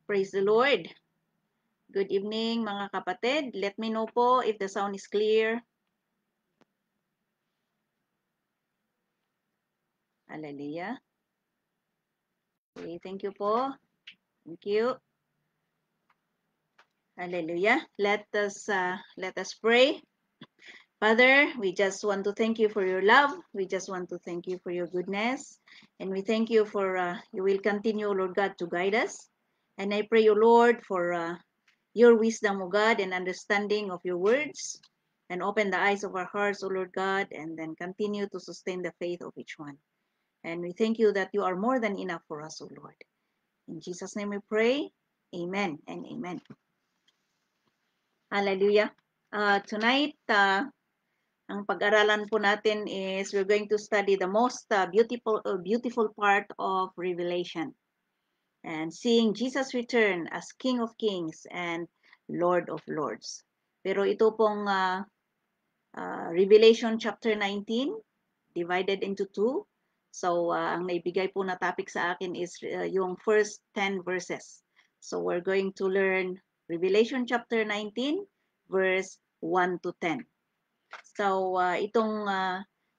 Praise the Lord. Good evening mga kapatid. Let me know po if the sound is clear. Hallelujah. Okay, thank you po. Thank you. Hallelujah. Let us pray. Father, we just want to thank you for your love. We just want to thank you for your goodness. And we thank you for you will continue, Lord God, to guide us. And I pray you, Lord, for your wisdom, O God, and understanding of your words. And open the eyes of our hearts, O Lord God, and then continue to sustain the faith of each one. And we thank you that you are more than enough for us, O Lord. In Jesus' name we pray. Amen and amen. Hallelujah. Tonight, ang pag-aralan po natin is we're going to study the most beautiful part of Revelation. And seeing Jesus return as King of Kings and Lord of Lords. Pero ito pong Revelation chapter 19, divided into two. So, ang naibigay po na topic sa akin is yung first 10 verses. So, we're going to learn Revelation chapter 19, verse 1 to 10. So, itong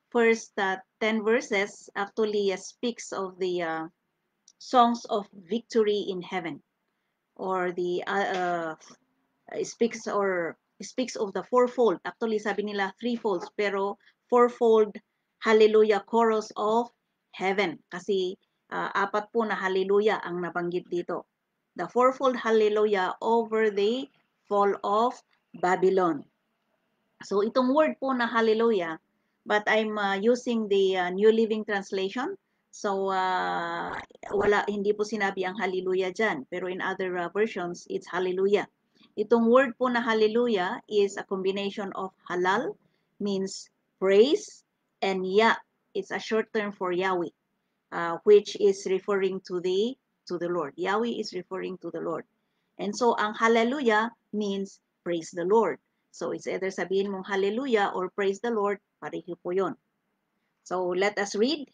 first 10 verses actually speaks of the songs of victory in heaven, or the speaks of the fourfold. Actually, sabi nila threefold, pero fourfold hallelujah chorus of heaven. Kasi apat po na hallelujah ang nabanggit dito. The fourfold hallelujah over the fall of Babylon. So itong word po na hallelujah, but I'm using the New Living Translation. So hindi po sinabi ang hallelujah dyan, pero in other versions it's hallelujah. Itong word po na hallelujah is a combination of halal, means praise, and ya, it's a short term for Yahweh, which is referring to the Lord. Yahweh is referring to the Lord. And so ang hallelujah means praise the Lord. So it's either sabihin mong hallelujah or praise the Lord, pareho po yun. So let us read.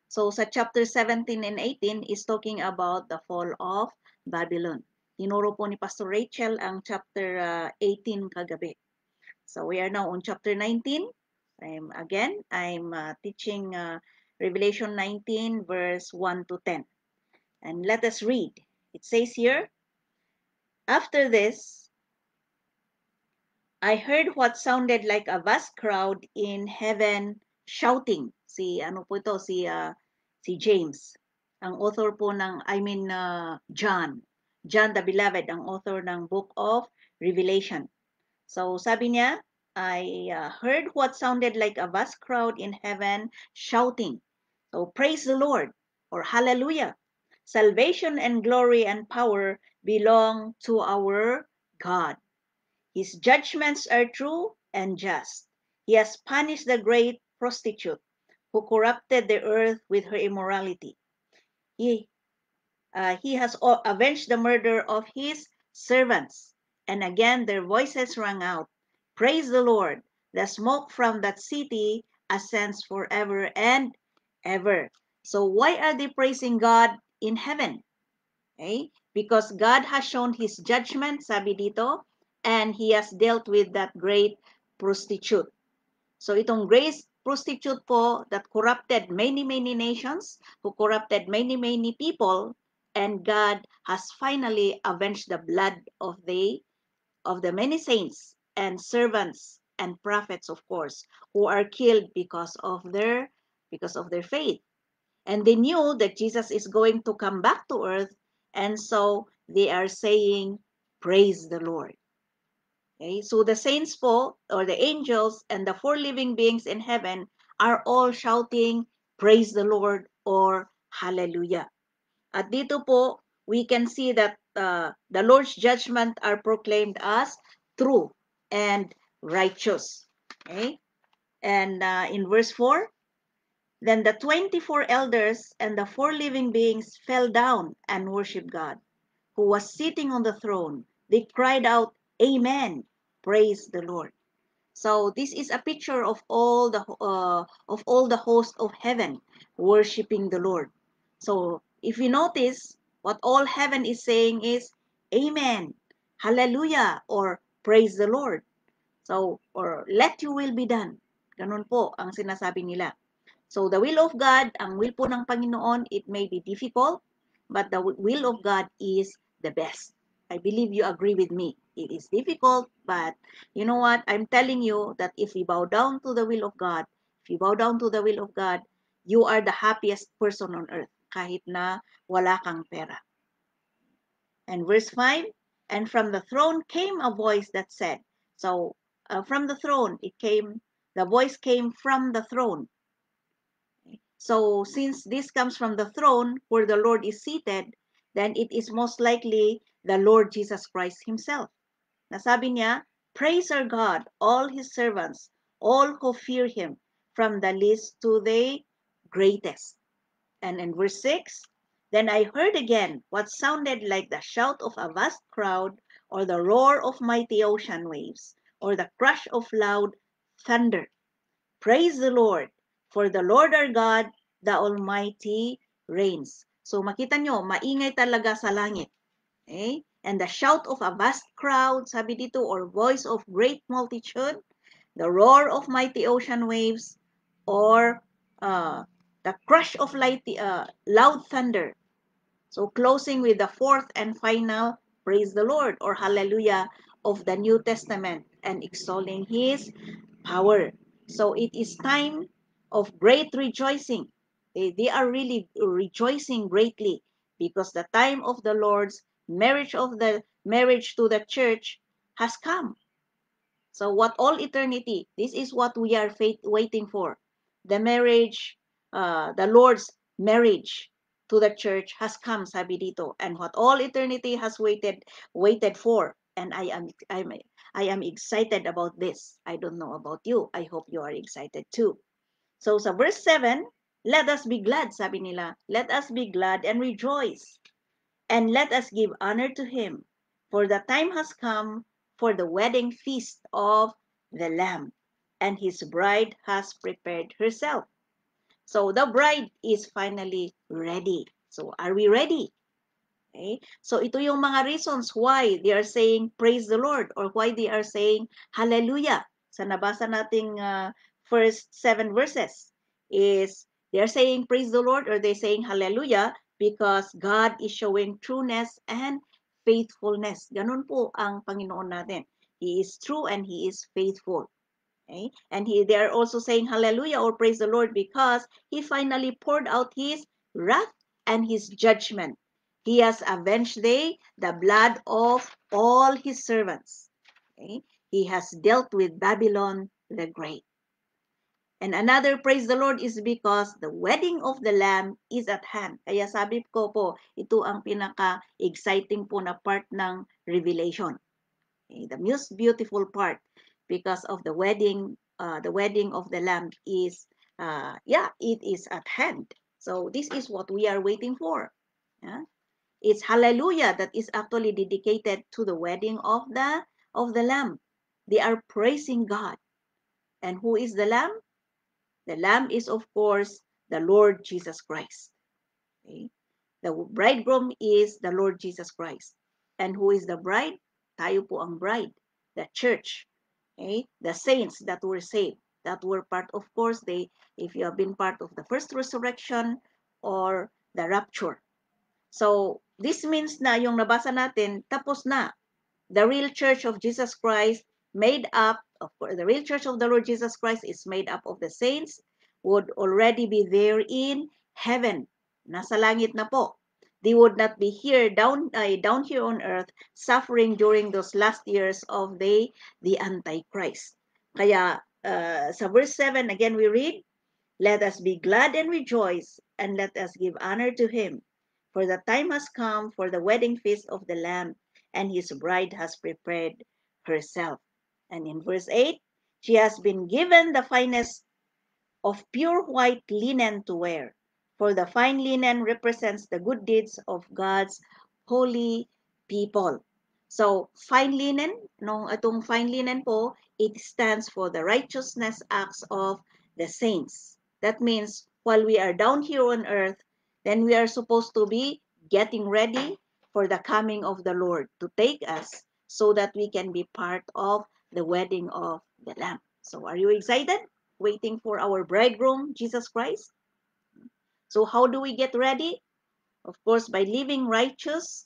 So sa chapter 17 and 18 is talking about the fall of Babylon. Tinuro po ni Pastor Rachel ang chapter 18 kagabi. So we are now on chapter 19. I'm teaching Revelation 19 verse 1 to 10. And let us read. It says here, after this, I heard what sounded like a vast crowd in heaven shouting. Si James, ang author po ng John the Beloved, ang author ng Book of Revelation. So sabi niya, I heard what sounded like a vast crowd in heaven shouting. So praise the Lord, or hallelujah. Salvation and glory and power belong to our God. His judgments are true and just. He has punished the great prostitute who corrupted the earth with her immorality. He has avenged the murder of his servants. And again their voices rang out, praise the Lord. The smoke from that city ascends forever and ever. So why are they praising God in heaven? Okay? Because God has shown his judgment, sabi dito, and he has dealt with that great prostitute. So itong great prostitute po that corrupted many nations, who corrupted many people, and God has finally avenged the blood of the many saints and servants and prophets, of course, who are killed because of their faith. And they knew that Jesus is going to come back to earth, and so they are saying, praise the Lord. Okay, so the saints po, or the angels, and the four living beings in heaven are all shouting, praise the Lord, or hallelujah. At dito po, we can see that the Lord's judgment are proclaimed as true and righteous. Okay? And in verse 4, then the 24 elders and the four living beings fell down and worshiped God, who was sitting on the throne. They cried out, Amen, praise the Lord. So this is a picture of all the host of heaven worshiping the Lord. So if you notice, what all heaven is saying is Amen, Hallelujah, or Praise the Lord. So, or let your will be done. Ganun po ang sinasabi nila. So, the will of God, ang will po ng Panginoon, it may be difficult, but the will of God is the best. I believe you agree with me. It is difficult, but you know what? I'm telling you that if we bow down to the will of God, if you bow down to the will of God, you are the happiest person on earth, kahit na wala kang pera. And verse 5, and from the throne came a voice that said, so from the throne, the voice came from the throne. So since this comes from the throne where the Lord is seated, then it is most likely the Lord Jesus Christ himself. Nasabi niya, praise our God, all his servants, all who fear him, from the least to the greatest. And in verse 6, then I heard again what sounded like the shout of a vast crowd, or the roar of mighty ocean waves, or the crash of loud thunder. Praise the Lord, for the Lord our God, the Almighty reigns. So makita nyo, maingay talaga sa langit. Okay? And the shout of a vast crowd, sabi dito, or voice of great multitude, the roar of mighty ocean waves, or the crush of loud thunder. So closing with the fourth and final praise the Lord or hallelujah of the New Testament and extolling his power. So it is time of great rejoicing. They are really rejoicing greatly because the time of the Lord's marriage to the church has come. So what all eternity, this is what we are waiting for. The marriage, the Lord's marriage to the church has come, sabi dito. And what all eternity has waited for. And I am excited about this. I don't know about you. I hope you are excited too. So sa verse 7, let us be glad, sabi nila. Let us be glad and rejoice. And let us give honor to him, for the time has come for the wedding feast of the Lamb, and his bride has prepared herself. So the bride is finally ready. So are we ready? Okay? So ito yung mga reasons why they are saying praise the Lord or why they are saying hallelujah. Sa nabasa nating first 7 verses is they are saying praise the Lord or they saying hallelujah because God is showing trueness and faithfulness. Ganun po ang Panginoon natin. He is true and He is faithful. Okay? And they are also saying hallelujah or praise the Lord because he finally poured out his wrath and his judgment. He has avenged the blood of all his servants. Okay? He has dealt with Babylon the Great. And another praise the Lord is because the wedding of the Lamb is at hand. Kaya sabi ko po, ito ang pinaka-exciting po na part ng Revelation. Okay? The most beautiful part because of the wedding of the Lamb is, it is at hand. So this is what we are waiting for. Yeah? It's hallelujah that is actually dedicated to the wedding of the Lamb. They are praising God. And who is the Lamb? The Lamb is, of course, the Lord Jesus Christ. Okay? The bridegroom is the Lord Jesus Christ. And who is the bride? Tayo po ang bride, the church. Okay? The saints that were saved, that were part, of course, if you have been part of the first resurrection or the rapture. So, this means na yung nabasa natin, tapos na. The real church of Jesus Christ the real church of the Lord Jesus Christ is made up of the saints would already be there in heaven. Nasa langit na po. They would not be down here on earth suffering during those last years of the Antichrist. Kaya sa verse 7 again we read, let us be glad and rejoice and let us give honor to him, for the time has come for the wedding feast of the Lamb, and his bride has prepared herself. And in verse 8, she has been given the finest of pure white linen to wear, for the fine linen represents the good deeds of God's holy people. So, fine linen, itong fine linen po, it stands for the righteousness acts of the saints. That means, while we are down here on earth, then we are supposed to be getting ready, for the coming of the Lord to take us so that we can be part of the wedding of the Lamb. So are you excited? Waiting for our bridegroom, Jesus Christ? So how do we get ready? Of course, by living righteous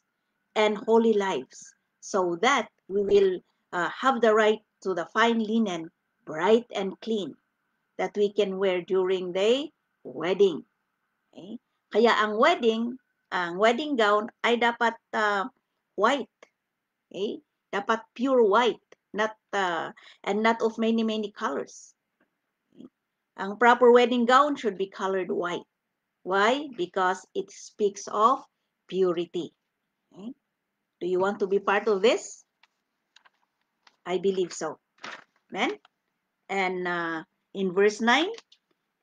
and holy lives, so that we will have the right to the fine linen, bright and clean, that we can wear during the wedding. Okay? Kaya ang wedding gown ay dapat white. Okay? Dapat pure white, not and not of many colors. Okay? Ang proper wedding gown should be colored white. Why? Because it speaks of purity. Okay? Do you want to be part of this? I believe so. Amen? And in verse 9,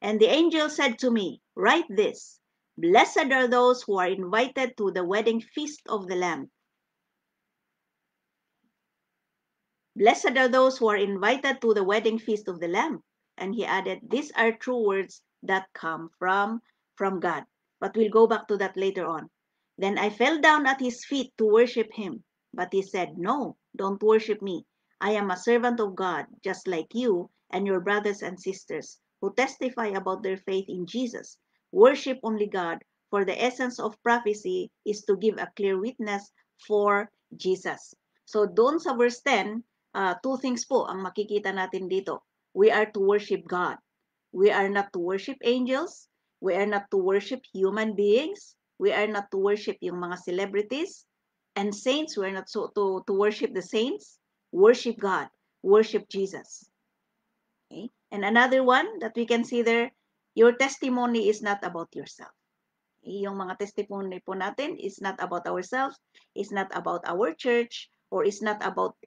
and the angel said to me, write this, blessed are those who are invited to the wedding feast of the Lamb. Blessed are those who are invited to the wedding feast of the Lamb. And he added, these are true words that come from God. But we'll go back to that later on. Then I fell down at his feet to worship him. But he said, no, don't worship me. I am a servant of God, just like you and your brothers and sisters who testify about their faith in Jesus. Worship only God, for the essence of prophecy is to give a clear witness for Jesus. So doon sa verse 10, two things po ang makikita natin dito. We are to worship God. We are not to worship angels. We are not to worship human beings. We are not to worship yung mga celebrities and saints. We are not to worship the saints. Worship God. Worship Jesus. Okay? And another one that we can see there, your testimony is not about yourself. Yung mga testimony po natin is not about ourselves, is not about our church, or is not about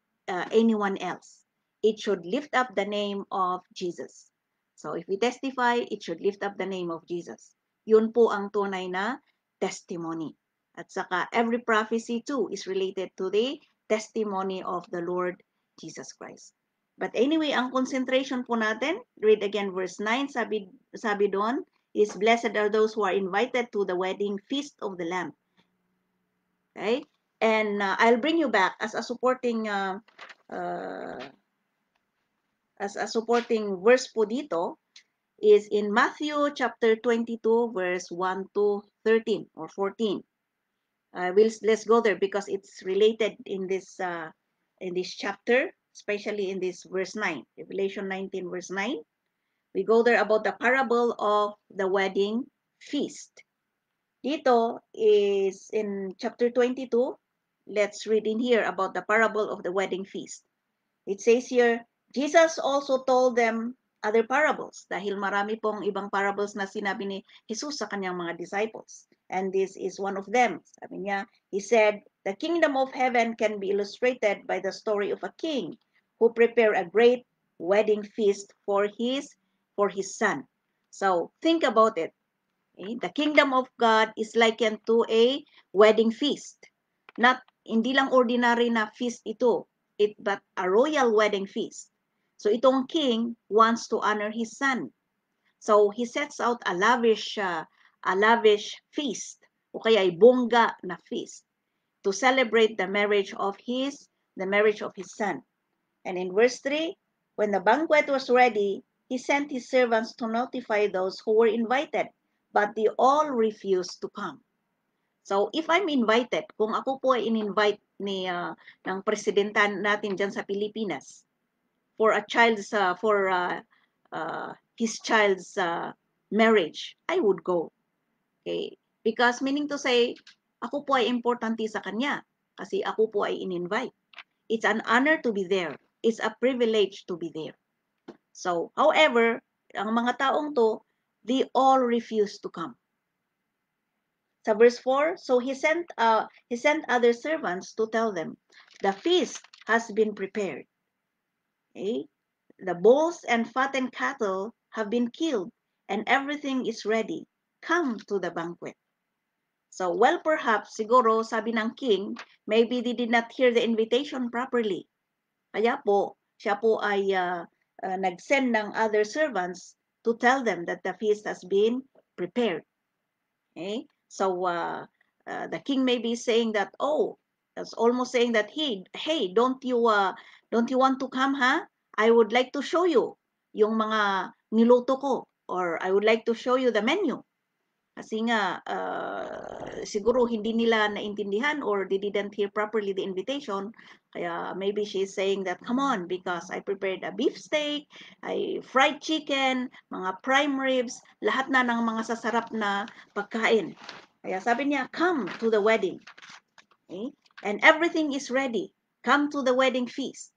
anyone else. It should lift up the name of Jesus. So if we testify, it should lift up the name of Jesus. Yun po ang tunay na testimony. At saka every prophecy too is related to the testimony of the Lord Jesus Christ. But anyway, ang concentration po natin, read again verse 9, sabi doon, is blessed are those who are invited to the wedding feast of the Lamb. Okay? And I'll bring you back as a supporting verse po dito is in Matthew chapter 22 verse 1 to 13 or 14. Let's go there because it's related in this chapter, especially in this verse 9, Revelation 19 verse 9. We go there about the parable of the wedding feast. Dito is in chapter 22. Let's read in here about the parable of the wedding feast. It says here, Jesus also told them other parables dahil marami pong ibang parables na sinabi ni Jesus sa kanyang mga disciples. And this is one of them. Sabi niya, he said, the kingdom of heaven can be illustrated by the story of a king who prepared a great wedding feast for his son. So think about it. Okay? The kingdom of God is likened to a wedding feast. Hindi lang ordinary na feast ito, but a royal wedding feast. So itong king wants to honor his son. So he sets out a lavish feast o kaya ay bongga na feast to celebrate the marriage of his son. And in verse 3, when the banquet was ready, he sent his servants to notify those who were invited, but they all refused to come. So if I'm invited, kung ako po ay in-invite ng presidenta natin dyan sa Pilipinas for his child's marriage, I would go. Okay? Because meaning to say, ako po ay importante sa kanya kasi ako po ay in-invite. It's an honor to be there. It's a privilege to be there. So, however, ang mga taong to, they all refuse to come. Sa verse 4, so he sent other servants to tell them, the feast has been prepared. Okay? The bulls and fattened cattle have been killed, and everything is ready. Come to the banquet. So, well, perhaps, siguro, sabi ng king, maybe they did not hear the invitation properly. Kaya po, siya po ay nag-send ng other servants to tell them that the feast has been prepared. Okay? So, The king may be saying that, oh, that's almost saying that, hey, don't you want to come, ha? I would like to show you yung mga niluto ko, or I would like to show you the menu. Kasi nga, siguro hindi nila naintindihan or they didn't hear properly the invitation. Kaya maybe she's saying that, come on, because I prepared a beef steak, I fried chicken, mga prime ribs, lahat na ng mga sasarap na pagkain. Kaya sabi niya, come to the wedding. Okay? And everything is ready. Come to the wedding feast.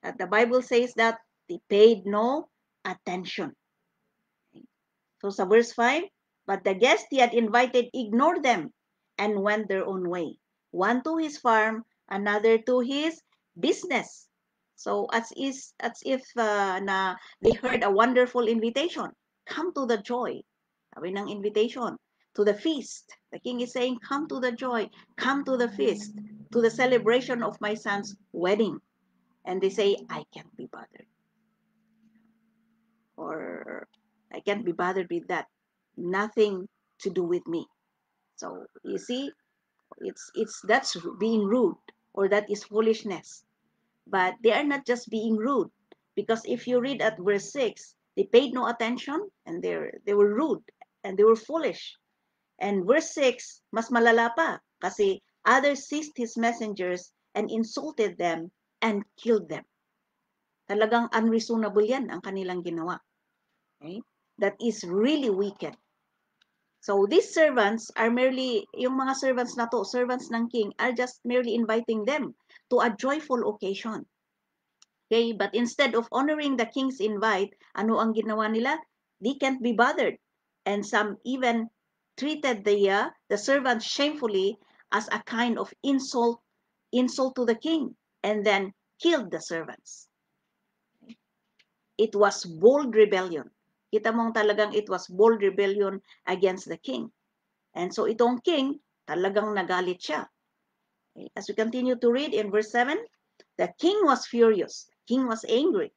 At the Bible says that they paid no attention. Okay? So sa verse 5, but the guests he had invited ignored them and went their own way. One to his farm, another to his business. So as if na they heard a wonderful invitation. Come to the joy. Sabi ng invitation. To the feast. The king is saying, come to the joy. Come to the feast. To the celebration of my son's wedding. And they say, I can't be bothered. Or I can't be bothered with that. Nothing to do with me. So you see, it's that's being rude, or that is foolishness. But they are not just being rude, because if you read at verse 6, they paid no attention and they were rude and they were foolish. And verse 6, mas malala pa, kasi others seized his messengers and insulted them and killed them. Talagang unreasonable yan ang kanilang ginawa. Okay? That is really wicked. So these servants are merely, yung mga servants na to, servants ng king, are just merely inviting them to a joyful occasion. Okay, but instead of honoring the king's invite, ano ang ginawa nila? They can't be bothered. And some even treated the servants shamefully as a kind of insult to the king, and then killed the servants. It was bold rebellion. Kita mong talagang it was bold rebellion against the king. And so itong king, talagang nagalit siya. Okay. As we continue to read in verse 7, the king was furious. The king was angry.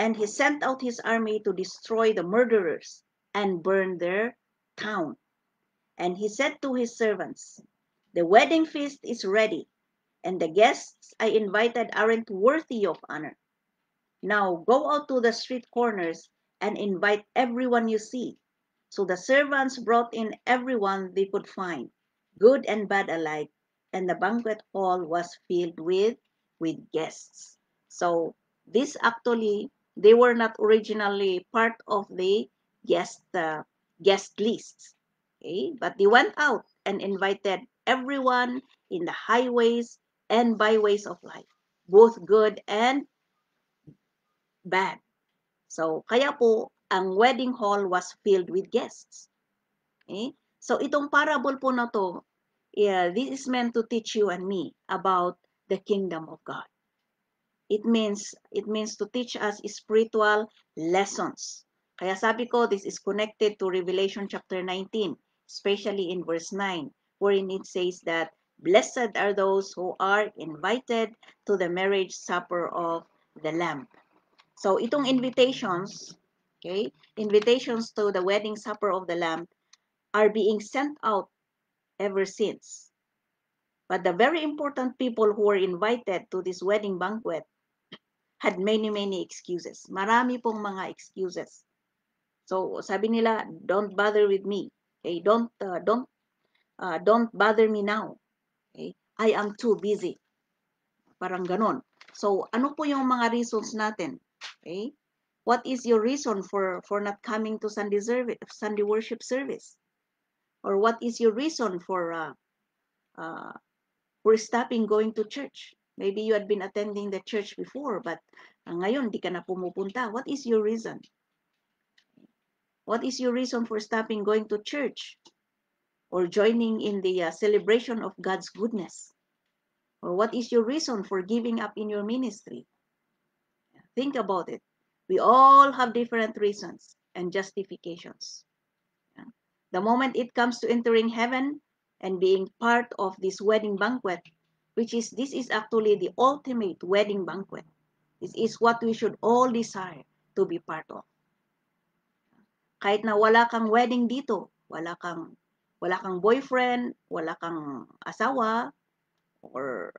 And he sent out his army to destroy the murderers and burn their town. And he said to his servants, the wedding feast is ready, and the guests I invited aren't worthy of honor. Now go out to the street corners and invite everyone you see. So the servants brought in everyone they could find, good and bad alike, and the banquet hall was filled with guests. So this actually, they were not originally part of the guest lists. Okay? But they went out and invited everyone in the highways and byways of life, both good and bad. So, kaya po, ang wedding hall was filled with guests. Okay? So, itong parable po na to, this is meant to teach you and me about the kingdom of God. It means to teach us spiritual lessons. Kaya sabi ko, this is connected to Revelation chapter 19, especially in verse 9, wherein it says that, blessed are those who are invited to the marriage supper of the Lamb. So, itong invitations, okay, invitations to the wedding supper of the Lamb are being sent out ever since. But the very important people who were invited to this wedding banquet had many, many excuses. Marami pong mga excuses. So, sabi nila, don't bother with me. Okay, don't bother me now. Okay, I am too busy. Parang ganon. So, ano po yung mga reasons natin? Okay? What is your reason for not coming to Sunday worship service? Or what is your reason for stopping going to church? Maybe you had been attending the church before, but ngayon di ka na pumupunta. What is your reason? What is your reason for stopping going to church or joining in the celebration of God's goodness? Or what is your reason for giving up in your ministry? Think about it. We all have different reasons and justifications. The moment it comes to entering heaven and being part of this wedding banquet, this is actually the ultimate wedding banquet. This is what we should all desire to be part of. Kahit na wala kang wedding dito, wala wala kang boyfriend, wala kang asawa, or,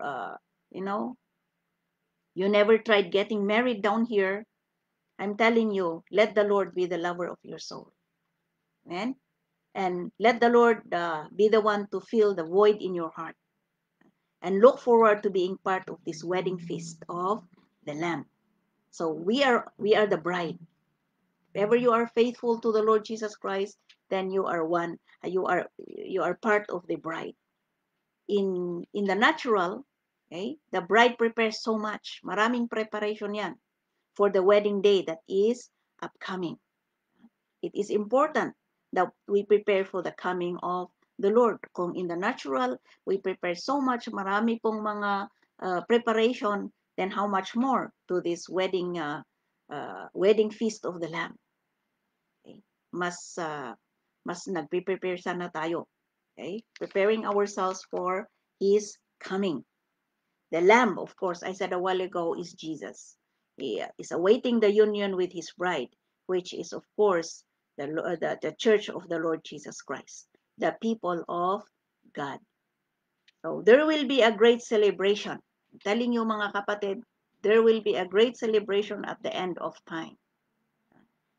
you never tried getting married down here, I'm telling you, let the Lord be the lover of your soul. Amen? And let the Lord be the one to fill the void in your heart. And look forward to being part of this wedding feast of the Lamb. So we are the bride. If ever you are faithful to the Lord Jesus Christ, then you are part of the bride. In the natural, okay, the bride prepares so much. Maraming preparation yan for the wedding day that is upcoming. It is important that we prepare for the coming of the Lord. Kung in the natural, we prepare so much, marami pong mga preparation, then how much more to this wedding feast of the Lamb. Okay? Mas nagpe-prepare sana tayo. Okay? Preparing ourselves for His coming. The Lamb, of course, I said a while ago, is Jesus. He is awaiting the union with His bride, which is, of course, the church of the Lord Jesus Christ, the people of God. So there will be a great celebration. I'm telling you, mga kapatid, there will be a great celebration at the end of time.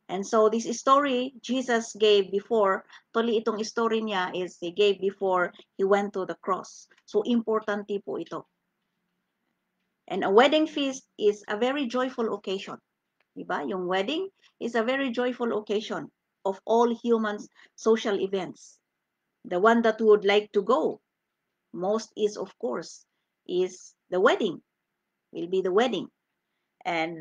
And so this story Jesus gave before, actually itong story niya is He gave before He went to the cross. So importante po ito. And a wedding feast is a very joyful occasion. Diba? Yung wedding is a very joyful occasion of all humans' social events. The one that we would like to go most is, of course, is the wedding. Will be the wedding. And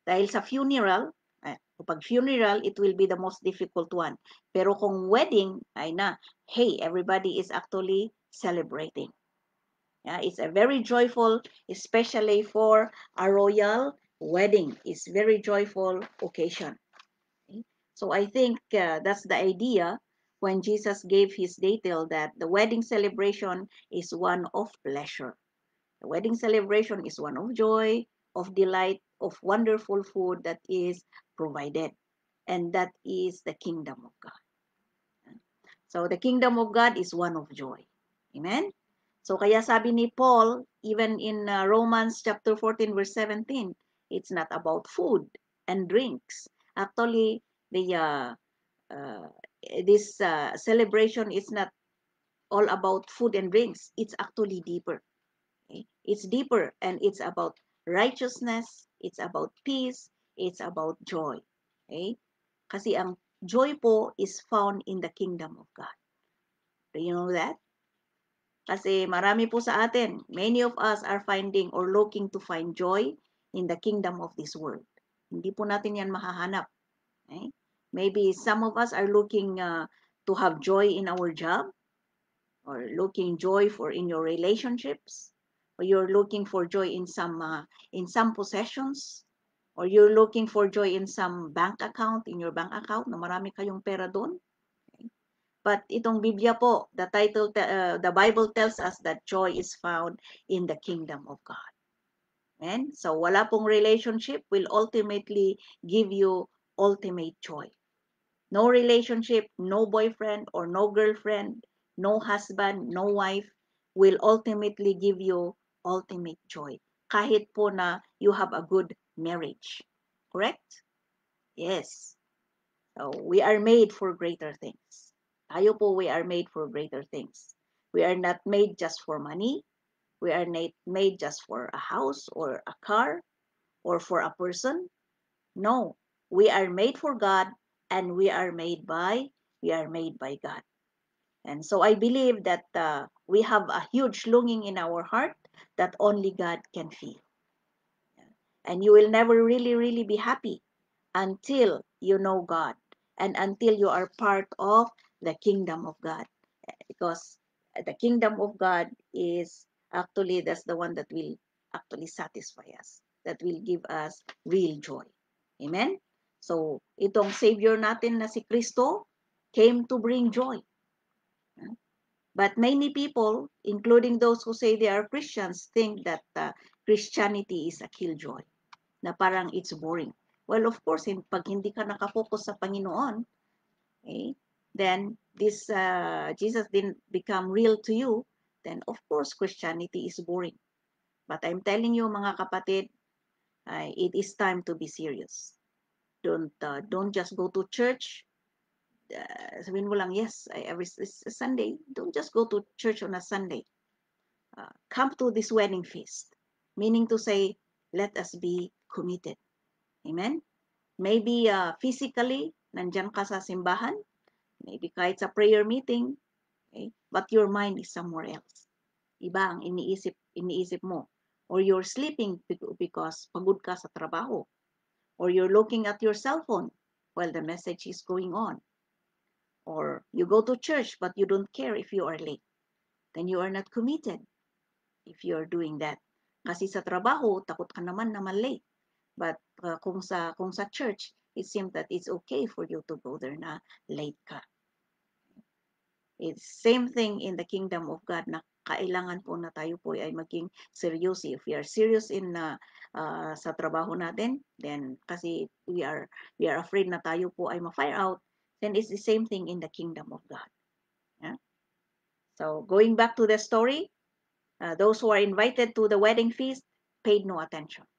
dahil sa funeral, kapag funeral, it will be the most difficult one. Pero kung wedding, ay na, hey, everybody is actually celebrating. Yeah, it's a very joyful, especially for a royal wedding. It's very joyful occasion. Okay? So I think that's the idea when Jesus gave his detail that the wedding celebration is one of pleasure. The wedding celebration is one of joy, of delight, of wonderful food that is provided. And that is the kingdom of God. So the kingdom of God is one of joy. Amen? So kaya sabi ni Paul, even in Romans chapter 14 verse 17, it's not about food and drinks. Actually, uh, this celebration is not all about food and drinks. It's actually deeper. Okay? It's deeper, and it's about righteousness, it's about peace, it's about joy. Okay? Kasi ang joy po is found in the kingdom of God. Do you know that? Kasi marami po sa atin, many of us are finding or looking to find joy in the kingdom of this world. Hindi po natin yan mahahanap. Okay? Maybe some of us are looking to have joy in our job, or looking joy for in your relationships, or you're looking for joy in some possessions, or you're looking for joy in some bank account, in your bank account, na marami kayong pera doon. But itong Biblia po, the Bible tells us that joy is found in the kingdom of God. Amen? So wala pong relationship will ultimately give you ultimate joy. No relationship, no boyfriend or no girlfriend, no husband, no wife will ultimately give you ultimate joy. Kahit po na you have a good marriage. Correct? Yes. So we are made for greater things. Tayo po, we are made for greater things. We are not made just for money. We are not made just for a house or a car or for a person. No, we are made for God, and we are made by God. And so I believe that we have a huge longing in our heart that only God can fill. And you will never really, really be happy until you know God and until you are part of the kingdom of God. Because the kingdom of God is actually, that's the one that will actually satisfy us, that will give us real joy. Amen? So, itong Savior natin na si Kristo came to bring joy. But many people, including those who say they are Christians, think that Christianity is a killjoy, na parang it's boring. Well, of course, pag hindi ka nakafocus sa Panginoon, okay, then this Jesus didn't become real to you, then of course Christianity is boring. But I'm telling you, mga kapatid, it is time to be serious. Don't just go to church. Sabihin mo lang, yes, every Sunday. Don't just go to church on a Sunday. Come to this wedding feast. Meaning to say, let us be committed. Amen? Maybe physically, nandyan ka sa simbahan. Maybe kahit sa prayer meeting. Okay? But your mind is somewhere else. Iba ang iniisip mo. Or you're sleeping because pagod ka sa trabaho. Or you're looking at your cell phone while the message is going on. Or you go to church but you don't care if you are late. Then you are not committed if you're doing that. Kasi sa trabaho, takot ka naman na late. But kung sa church, it seems that it's okay for you to go there na late ka. It's same thing in the kingdom of God na kailangan po na tayo po ay maging seryoso. If we are serious in sa trabaho natin, then kasi we are afraid na tayo po ay ma-fire out, then it's the same thing in the kingdom of God. Yeah? So going back to the story, those who are invited to the wedding feast paid no attention.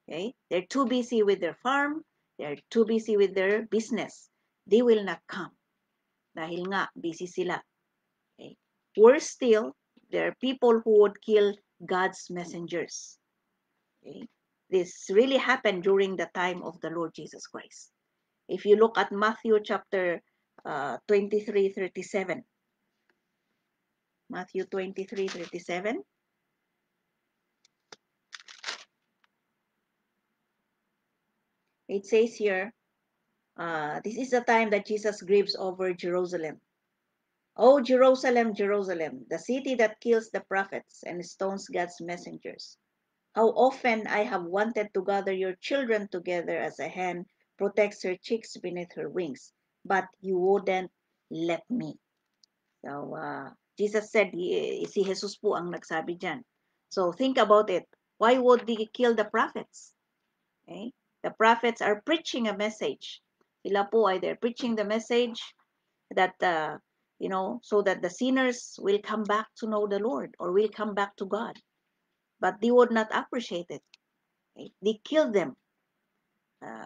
Okay? They're too busy with their farm. They're too busy with their business. They will not come. Dahil nga, busy sila. Okay? Worse still, there are people who would kill God's messengers. Okay? This really happened during the time of the Lord Jesus Christ. If you look at Matthew chapter 23:37, Matthew 23:37, it says here, this is the time that Jesus grieves over Jerusalem. O Jerusalem, Jerusalem, the city that kills the prophets and stones God's messengers. How often I have wanted to gather your children together as a hen protects her chicks beneath her wings, but you wouldn't let me. So, Jesus said, si Jesus po ang nagsabi dyan. So, think about it. Why would they kill the prophets? Okay? The prophets are preaching a message. Sila po ay they're preaching the message that so that the sinners will come back to know the Lord or will come back to God. But they would not appreciate it. Okay? They killed them.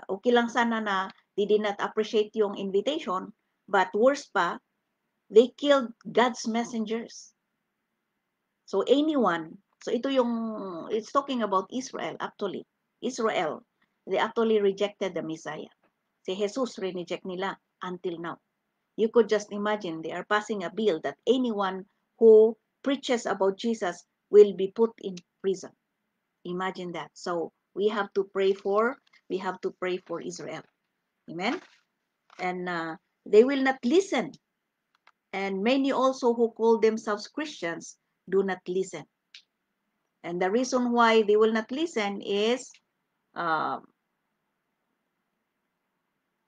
Okay lang sana na they did not appreciate yung invitation, but worse pa, they killed God's messengers. So ito yung, it's talking about Israel actually. Israel, they actually rejected the Messiah. Si Jesus reject nila until now. You could just imagine they are passing a bill that anyone who preaches about Jesus will be put in prison. Imagine that. So we have to pray for Israel. Amen. And they will not listen. And many also who call themselves Christians do not listen. And the reason why they will not listen is, and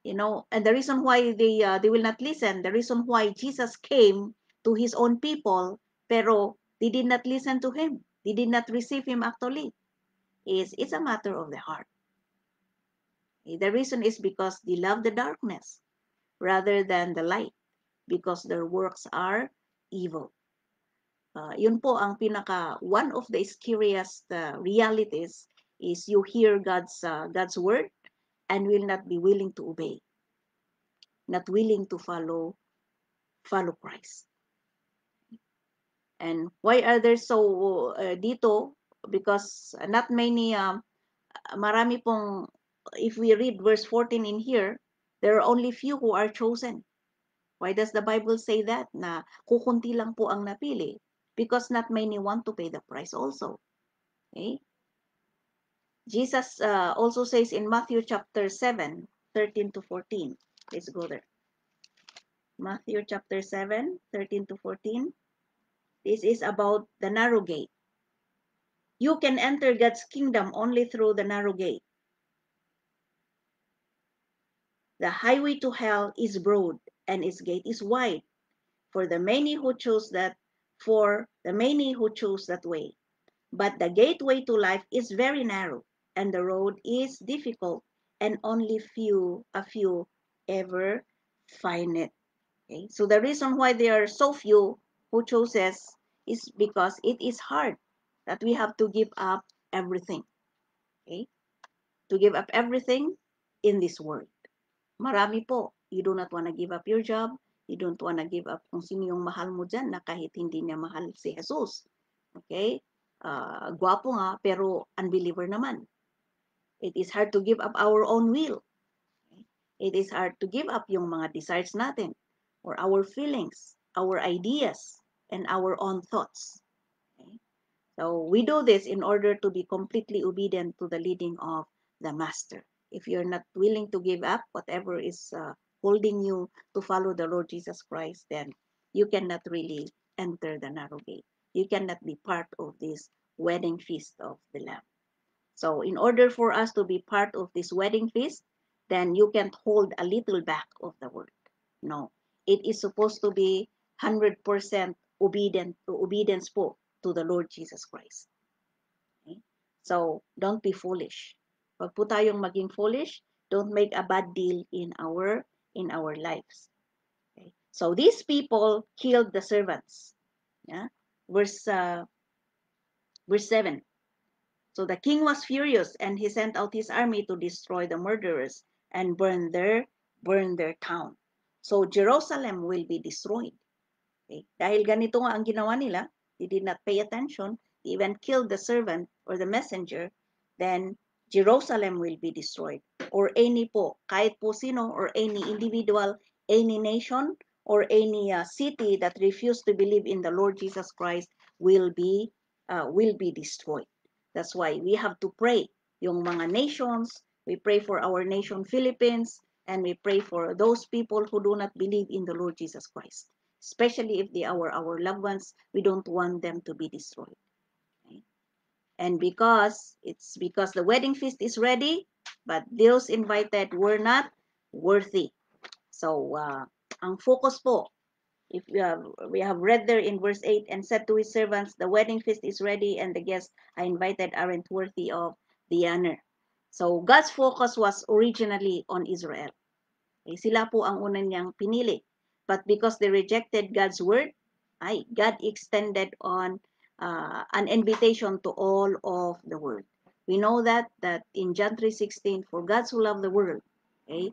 the reason why they will not listen, the reason why Jesus came to his own people, pero they did not listen to him. They did not receive him actually. It's a matter of the heart. The reason is because they love the darkness rather than the light, because their works are evil. Yun po ang one of the scariest realities is you hear God's word and will not be willing to obey, not willing to follow Christ. And why are there so dito? Because not many, marami pong, if we read verse 14 in here, there are only few who are chosen. Why does the Bible say that? Na kukunti lang po ang napili. Because not many want to pay the price also. Okay? Jesus also says in Matthew chapter 7, 13 to 14. Let's go there. Matthew chapter 7, 13 to 14. This is about the narrow gate. You can enter God's kingdom only through the narrow gate. The highway to hell is broad and its gate is wide for the many who choose that way. But the gateway to life is very narrow and the road is difficult and only a few ever find it. Okay? So the reason why there are so few who chooses is because it is hard that we have to give up everything. Okay? To give up everything in this world. Marami po, you do not want to give up your job, you don't want to give up kung sino yung mahal mo dyan na kahit hindi niya mahal si Jesus. Okay? Gwapo nga, pero unbeliever naman. It is hard to give up our own will. Okay? It is hard to give up yung mga desires natin or our feelings, our ideas, and our own thoughts. Okay? So we do this in order to be completely obedient to the leading of the Master. If you're not willing to give up whatever is holding you to follow the Lord Jesus Christ, then you cannot really enter the narrow gate. You cannot be part of this wedding feast of the Lamb. So in order for us to be part of this wedding feast, then you can't hold a little back of the word. No. It is supposed to be 100% obedience po to the Lord Jesus Christ. Okay? So, don't be foolish. Wag po tayong maging foolish. Don't make a bad deal in our lives. Okay? So, these people killed the servants. Yeah? Verse 7. So the king was furious, and he sent out his army to destroy the murderers and burn their town. So Jerusalem will be destroyed. Okay? Dahil ganito nga ang ginawa nila, they did not pay attention, they even killed the servant or the messenger, then Jerusalem will be destroyed. Or any po, kahit po sino or any individual, any nation, or any city that refused to believe in the Lord Jesus Christ will be destroyed. That's why we have to pray. Yung mga nations, we pray for our nation Philippines, and we pray for those people who do not believe in the Lord Jesus Christ. Especially if they are our loved ones, we don't want them to be destroyed. Okay? And because the wedding feast is ready, but those invited were not worthy. So, ang focus po, if we have read there in verse 8, and said to his servants, the wedding feast is ready, and the guests I invited aren't worthy of the honor. So, God's focus was originally on Israel. Okay, sila po ang una niyang pinili. But because they rejected God's word, God extended on an invitation to all of the world. We know that in John 3:16, for God so loved the world, okay,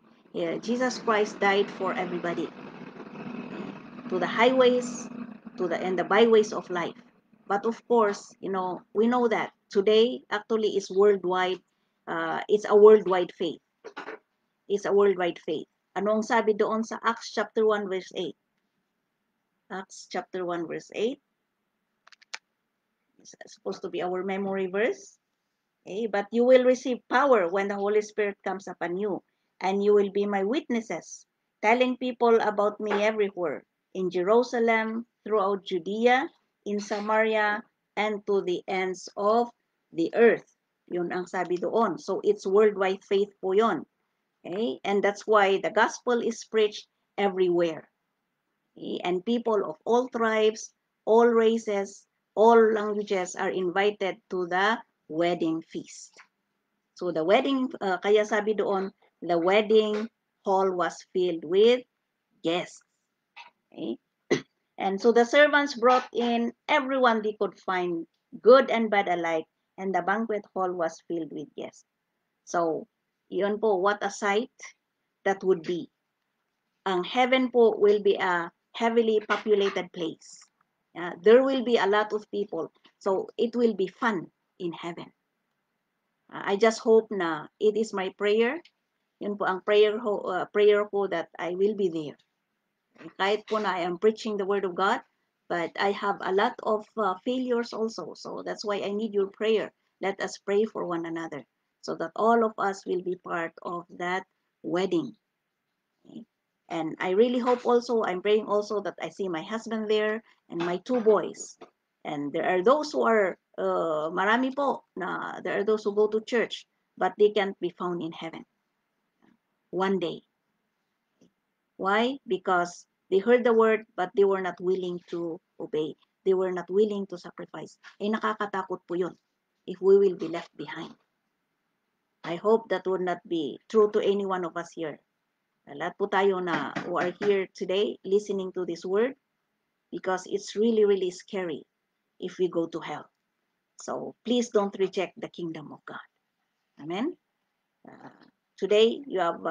Jesus Christ died for everybody, okay, to the highways, and the byways of life. But of course, we know that today actually is worldwide. It's a worldwide faith. It's a worldwide faith. Anong sabi doon sa Acts chapter 1 verse 8? Acts chapter 1 verse 8. It's supposed to be our memory verse. Okay, but you will receive power when the Holy Spirit comes upon you, and you will be my witnesses, telling people about me everywhere, in Jerusalem, throughout Judea, in Samaria, and to the ends of the earth. Yun ang sabi doon. So it's worldwide faith po yun. Okay? And that's why the gospel is preached everywhere. Okay? And people of all tribes, all races, all languages are invited to the wedding feast. So the wedding, kaya sabi doon, the wedding hall was filled with guests. Okay? And so the servants brought in everyone they could find, good and bad alike, and the banquet hall was filled with guests. So, yun po, what a sight that would be. Ang heaven po will be a heavily populated place. There will be a lot of people. So, it will be fun in heaven. I just hope na it is my prayer. Yun po ang prayer ko that I will be there. Kahit po na I am preaching the word of God, but I have a lot of failures also. So that's why I need your prayer. Let us pray for one another so that all of us will be part of that wedding. Okay? And I really hope also, I'm praying also that I see my husband there and my two boys. And there are those who are, marami po, there are those who go to church, but they can't be found in heaven one day. Why? Because they heard the word, but they were not willing to obey. They were not willing to sacrifice. Nakakatakot po yun if we will be left behind. I hope that would not be true to any one of us here. Lahat po tayo na who are here today listening to this word, because it's really, really scary if we go to hell. So please don't reject the kingdom of God. Amen. Today you have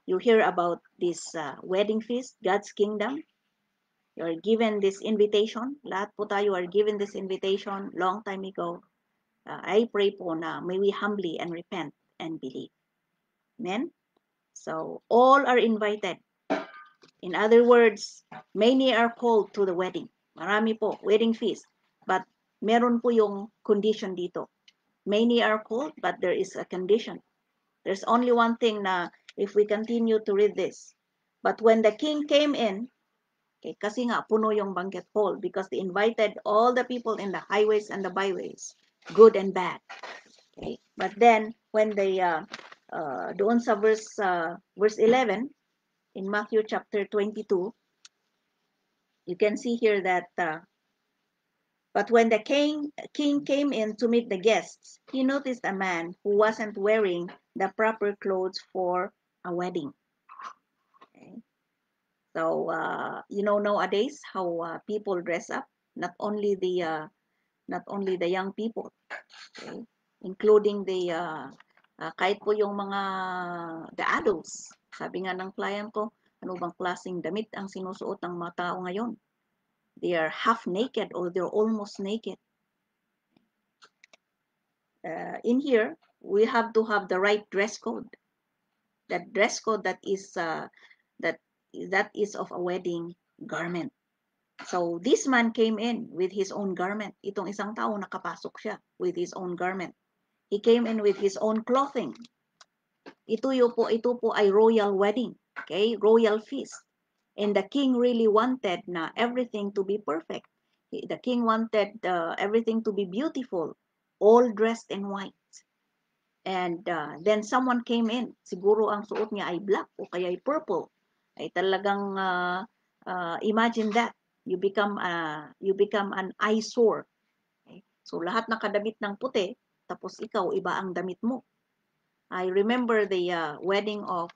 you hear about this wedding feast, God's kingdom. You are given this invitation. Lahat po tayo are given this invitation long time ago. I pray po na may we humbly and repent and believe. Amen? So, all are invited. In other words, many are called to the wedding. Marami po, wedding feast. But meron po yung condition dito. Many are called, but there is a condition. There's only one thing na if we continue to read this. But when the king came in, okay, kasi nga puno yung banquet hall because they invited all the people in the highways and the byways, good and bad. Okay, but then when they doon sa verse 11 in Matthew chapter 22, you can see here that but when the king came in to meet the guests, he noticed a man who wasn't wearing the proper clothes for a wedding. Okay. So you know nowadays how people dress up, not only the young people, okay, including the kahit po yung mga the adults. Sabi nga ng client ko, ano bang klaseng damit ang sinusuot ng mga tao ngayon? They are half naked or they're almost naked. In here, we have to have the right dress code. That dress code that is of a wedding garment. So this man came in with his own garment. Itong isang tao nakapasok siya with his own garment. He came in with his own clothing. Ito po ay royal wedding, okay? Royal feast. And the king really wanted na everything to be perfect. The king wanted everything to be beautiful, all dressed in white. And then someone came in. Siguro ang suot niya ay black o kaya ay purple. Ay talagang imagine that. You become an eyesore. Okay? So lahat nakadamit ng puti, tapos ikaw iba ang damit mo. I remember the wedding of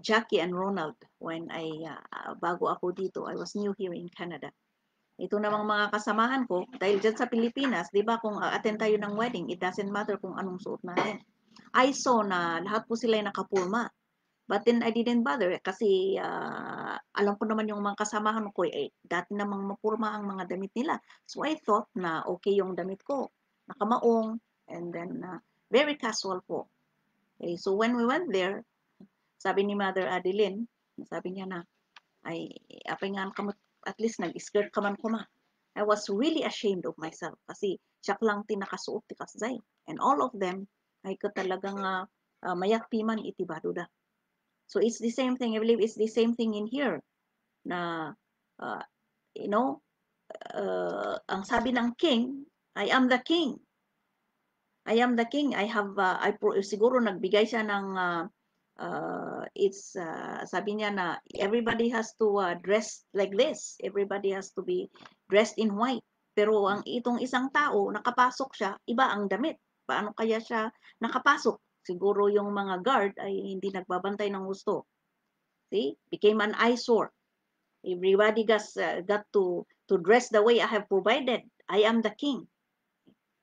Jackie and Ronald when bago ako dito. I was new here in Canada. Ito namang mga kasamahan ko, dahil dyan sa Pilipinas, di ba kung attend tayo ng wedding, it doesn't matter kung anong suot natin. I saw na lahat po sila nakapulma. But then I didn't bother kasi alam ko naman yung mga kasamahan ko, dati namang mapurma ang mga damit nila. So I thought na okay yung damit ko. Nakamaong, and then very casual po. Okay, so when we went there, sabi ni Mother Adeline, sabi niya na, ay, apay nga kamot, at least nag-skirt ka man ko ma. I was really ashamed of myself kasi siya lang tinakasuot ti kasday. And all of them, ay ko talagang mayakpi man itibado da. So it's the same thing, I believe it's the same thing in here, na, uh, you know, ang sabi ng king, I am the king. I am the king. Siguro nagbigay siya ng sabi niya na everybody has to dress like this. Everybody has to be dressed in white. Pero ang itong isang tao, nakapasok siya, iba ang damit. Paano kaya siya nakapasok? Siguro yung mga guard ay hindi nagbabantay ng gusto. See? Became an eyesore. Everybody got to dress the way I have provided. I am the king.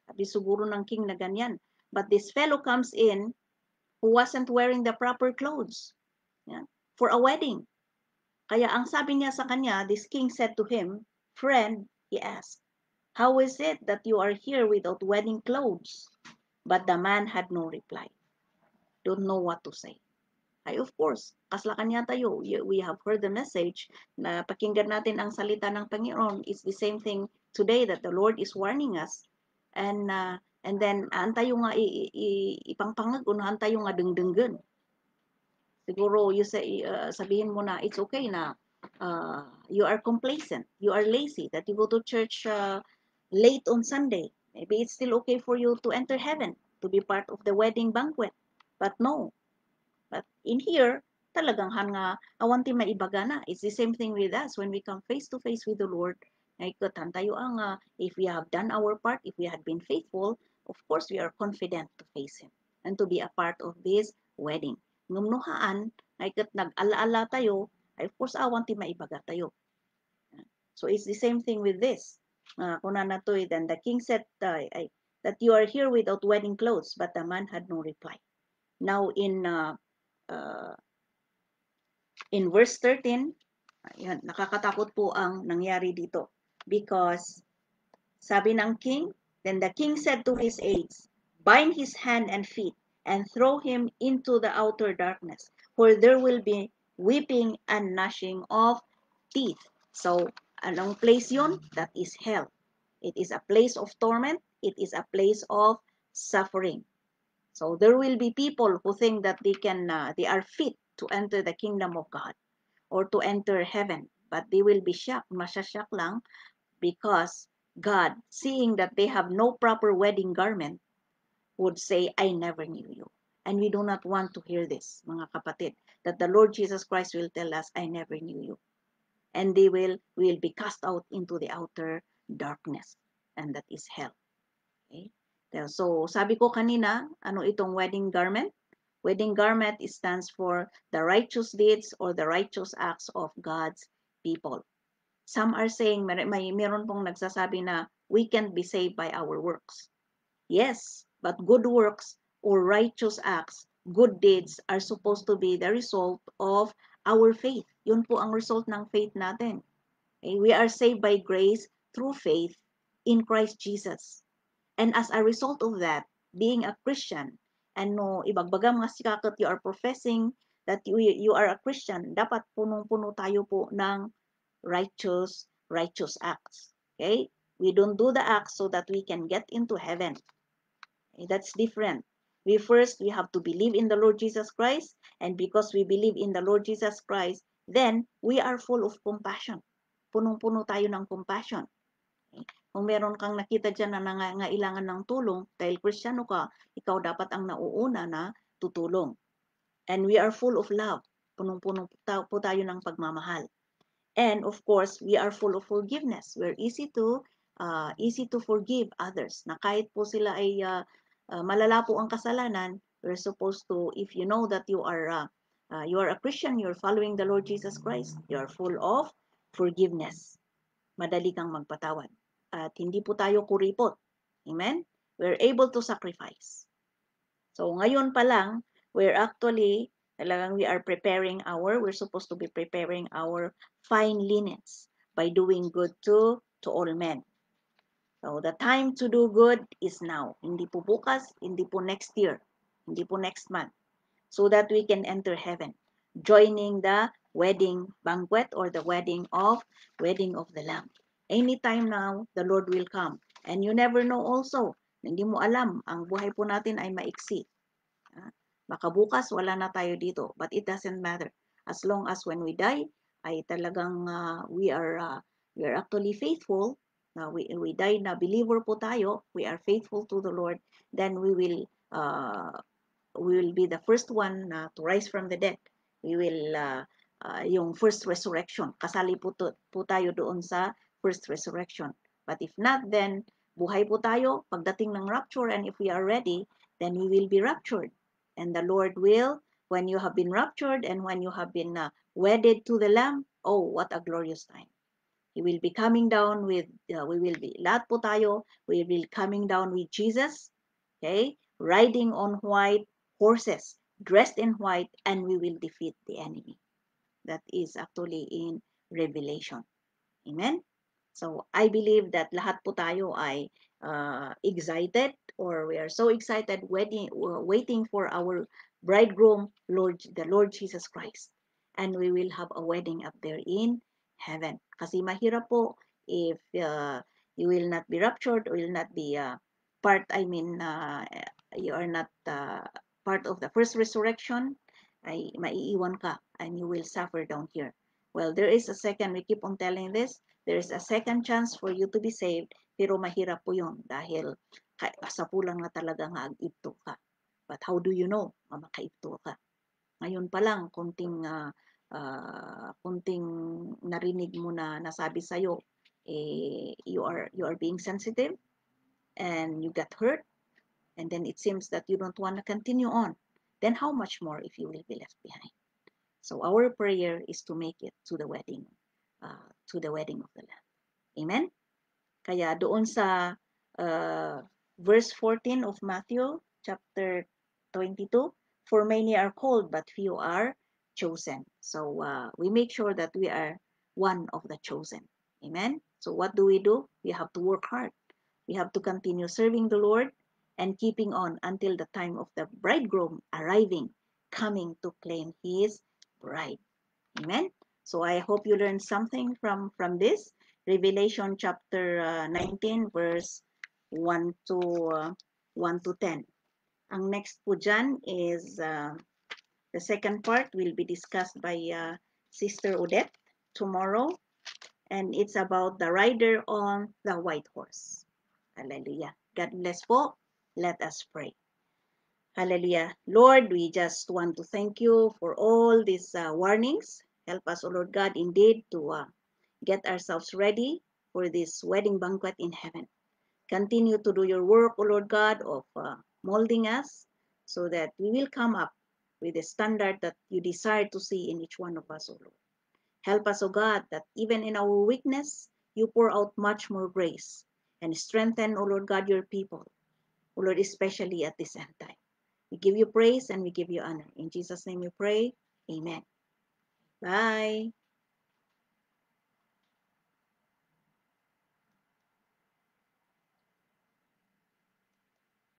Sabi siguro ng king na ganyan. But this fellow comes in who wasn't wearing the proper clothes, yeah, for a wedding. Kaya ang sabi niya sa kanya, this king said to him, "Friend," he asked, "how is it that you are here without wedding clothes?" But the man had no reply. Don't know what to say. Ay, of course, kaslakan niya tayo. We have heard the message na pakinggan natin ang salita ng Panginoon. It's the same thing today that the Lord is warning us. And then, tayo nga ipangpangag, unahan tayo nga dengdenggan. Siguro, sabihin mo na, it's okay na you are complacent, you are lazy, that you go to church late on Sunday. Maybe it's still okay for you to enter heaven, to be part of the wedding banquet. But no, but in here, talagang nga awanti maibaga na. It's the same thing with us when we come face to face with the Lord. Naikutan tayo if we have done our part, if we had been faithful, of course we are confident to face Him. and to be a part of this wedding. Ngumnuhaan, ay kat nag-alaala tayo, ay of course awan ti maibaga tayo. So it's the same thing with this. Kuna na to, then the king said that you are here without wedding clothes, but the man had no reply. Now uh, in verse 13, yan, nakakatakot po ang nangyari dito. Because sabi ng king, then the king said to his aides, bind his hand and feet and throw him into the outer darkness, for there will be weeping and gnashing of teeth. So, anong place yun? That is hell. It is a place of torment. It is a place of suffering. So there will be people who think that they are fit to enter the kingdom of God or to enter heaven, but they will be shocked, masyasyak lang, because God, seeing that they have no proper wedding garment, would say, I never knew you. And we do not want to hear this, mga kapatid, that the Lord Jesus Christ will tell us, I never knew you. And they will be cast out into the outer darkness, and that is hell. Okay? So, sabi ko kanina, ano itong wedding garment? Wedding garment stands for the righteous deeds or the righteous acts of God's people. Some are saying, meron pong nagsasabi na we can't be saved by our works. Yes, but good works or righteous acts, good deeds are supposed to be the result of our faith. Yun po ang result ng faith natin. Okay? We are saved by grace through faith in Christ Jesus. And as a result of that, being a Christian, and no, ibagbaga mga sikakot, you are professing that you are a Christian, dapat punong-puno tayo po ng righteous acts. Okay? We don't do the acts so that we can get into heaven. Okay? That's different. We have to believe in the Lord Jesus Christ, and because we believe in the Lord Jesus Christ, then we are full of compassion. Punong-puno tayo ng compassion. Kung meron kang nakita dyan na nangangailangan ng tulong, dahil Kristiyano ka, ikaw dapat ang nauuna na tutulong. And we are full of love. Punong-puno po tayo ng pagmamahal. And of course, we are full of forgiveness. We're easy to forgive others. Na kahit po sila ay malala po ang kasalanan, we're supposed to, if you know that you are a Christian, you're following the Lord Jesus Christ, you're full of forgiveness. Madali kang magpatawad. At hindi po tayo kuripot. Amen? We're able to sacrifice. So ngayon pa lang, we're supposed to be preparing our fine linens by doing good to all men. So the time to do good is now. Hindi po bukas, hindi po next year, hindi po next month. So that we can enter heaven, joining the wedding banquet or the wedding of the Lamb. Anytime now, the Lord will come. And you never know also, hindi mo alam, ang buhay po natin ay maiksi. Baka bukas, wala na tayo dito. But it doesn't matter. As long as when we die, ay talagang we are actually faithful. We die na believer po tayo. We are faithful to the Lord. Then we will be the first one to rise from the dead. We will, yung first resurrection. Kasali po tayo doon sa first resurrection. But if not, then buhay po tayo pagdating ng rapture, and if we are ready, then we will be raptured. And the Lord will, when you have been raptured and when you have been wedded to the Lamb, oh, what a glorious time. He will be coming down with, lahat po tayo, we will be coming down with Jesus, okay, riding on white horses, dressed in white, and we will defeat the enemy. That is actually in Revelation. Amen? So, I believe that lahat po tayo ay excited, or we are so excited waiting for our bridegroom, the Lord Jesus Christ. And we will have a wedding up there in heaven. Kasi mahirap po if you will not be raptured, or will not be you are not part of the first resurrection, ay maiiwan ka and you will suffer down here. Well, there is a second, we keep on telling this, there is a second chance for you to be saved, pero mahirap po yun dahil kasapulan nga talaga nga ag-ibto ka. But how do you know na makaibto ka? Ngayon pa lang, kunting narinig mo na nasabi sa'yo, you are being sensitive and you got hurt, and then it seems that you don't want to continue on, then how much more if you will be left behind? So our prayer is to make it to the wedding of the Lamb. Amen? Kaya doon sa uh, verse 14 of Matthew chapter 22, for many are called, but few are chosen. So we make sure that we are one of the chosen. Amen? So what do? We have to work hard. We have to continue serving the Lord and keeping on until the time of the bridegroom arriving, coming to claim his bride. Amen. So I hope you learned something from this. Revelation chapter 19 verse 1 to 1 to 10. Ang next po dyan is the second part will be discussed by Sister Odette tomorrow, and it's about the rider on the white horse. Hallelujah. God bless po. Let us pray. Hallelujah. Lord, we just want to thank you for all these warnings. Help us, O Lord God, indeed to get ourselves ready for this wedding banquet in heaven. Continue to do your work, O Lord God, of molding us so that we will come up with the standard that you desire to see in each one of us, O Lord. Help us, O God, that even in our weakness, you pour out much more grace and strengthen, O Lord God, your people, O Lord, especially at this end time. We give you praise and we give you honor. In Jesus' name we pray. Amen. Bye.